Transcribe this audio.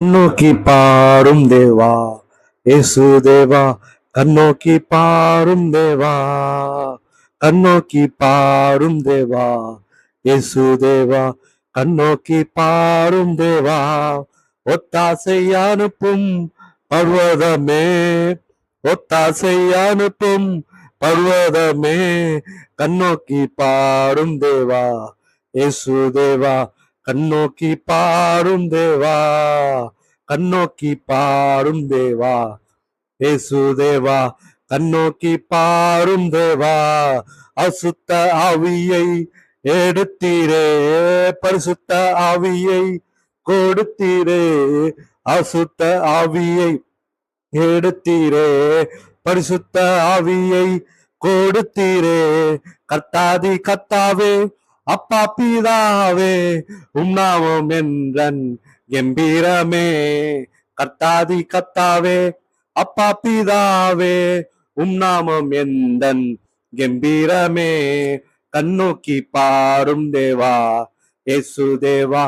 கண்ணோக்கி பாரும் தேவா இயேசு தேவா, கண்ணோக்கி பாரும் தேவா, கண்ணோக்கி பாரும் தேவா இயேசு தேவா, கண்ணோக்கி பாரும் தேவா. ஒத்தாசை அனுப்பும் பர்வதமே, ஒத்தாசை அனுப்பும் பர்வதமே, கண்ணோக்கி பாரும் தேவா இயேசு தேவா, கண்ணோக்கி பாரும் தேவா, கண்ணோக்கி பாரும் தேவா இயேசு தேவா, கண்ணோக்கி பாரும் தேவா. அசுத்த ஆவியை எடுத்தீரே, பரிசுத்த ஆவியை கொடுத்தீரே, அசுத்த ஆவியை எடுத்தீரே, பரிசுத்த ஆவியை கொடுத்தீரே. கர்த்தாதி கர்த்தாவே, அப்பா பிதாவே, உம்நாமம் என்றன் கம்பீரமே. கர்த்தாதி கர்த்தாவே, அப்பா பிதாவே, உம்நாமம் எந்தன் கம்பீரமே. கண்ணோக்கி பாரும் தேவா இயேசு தேவா,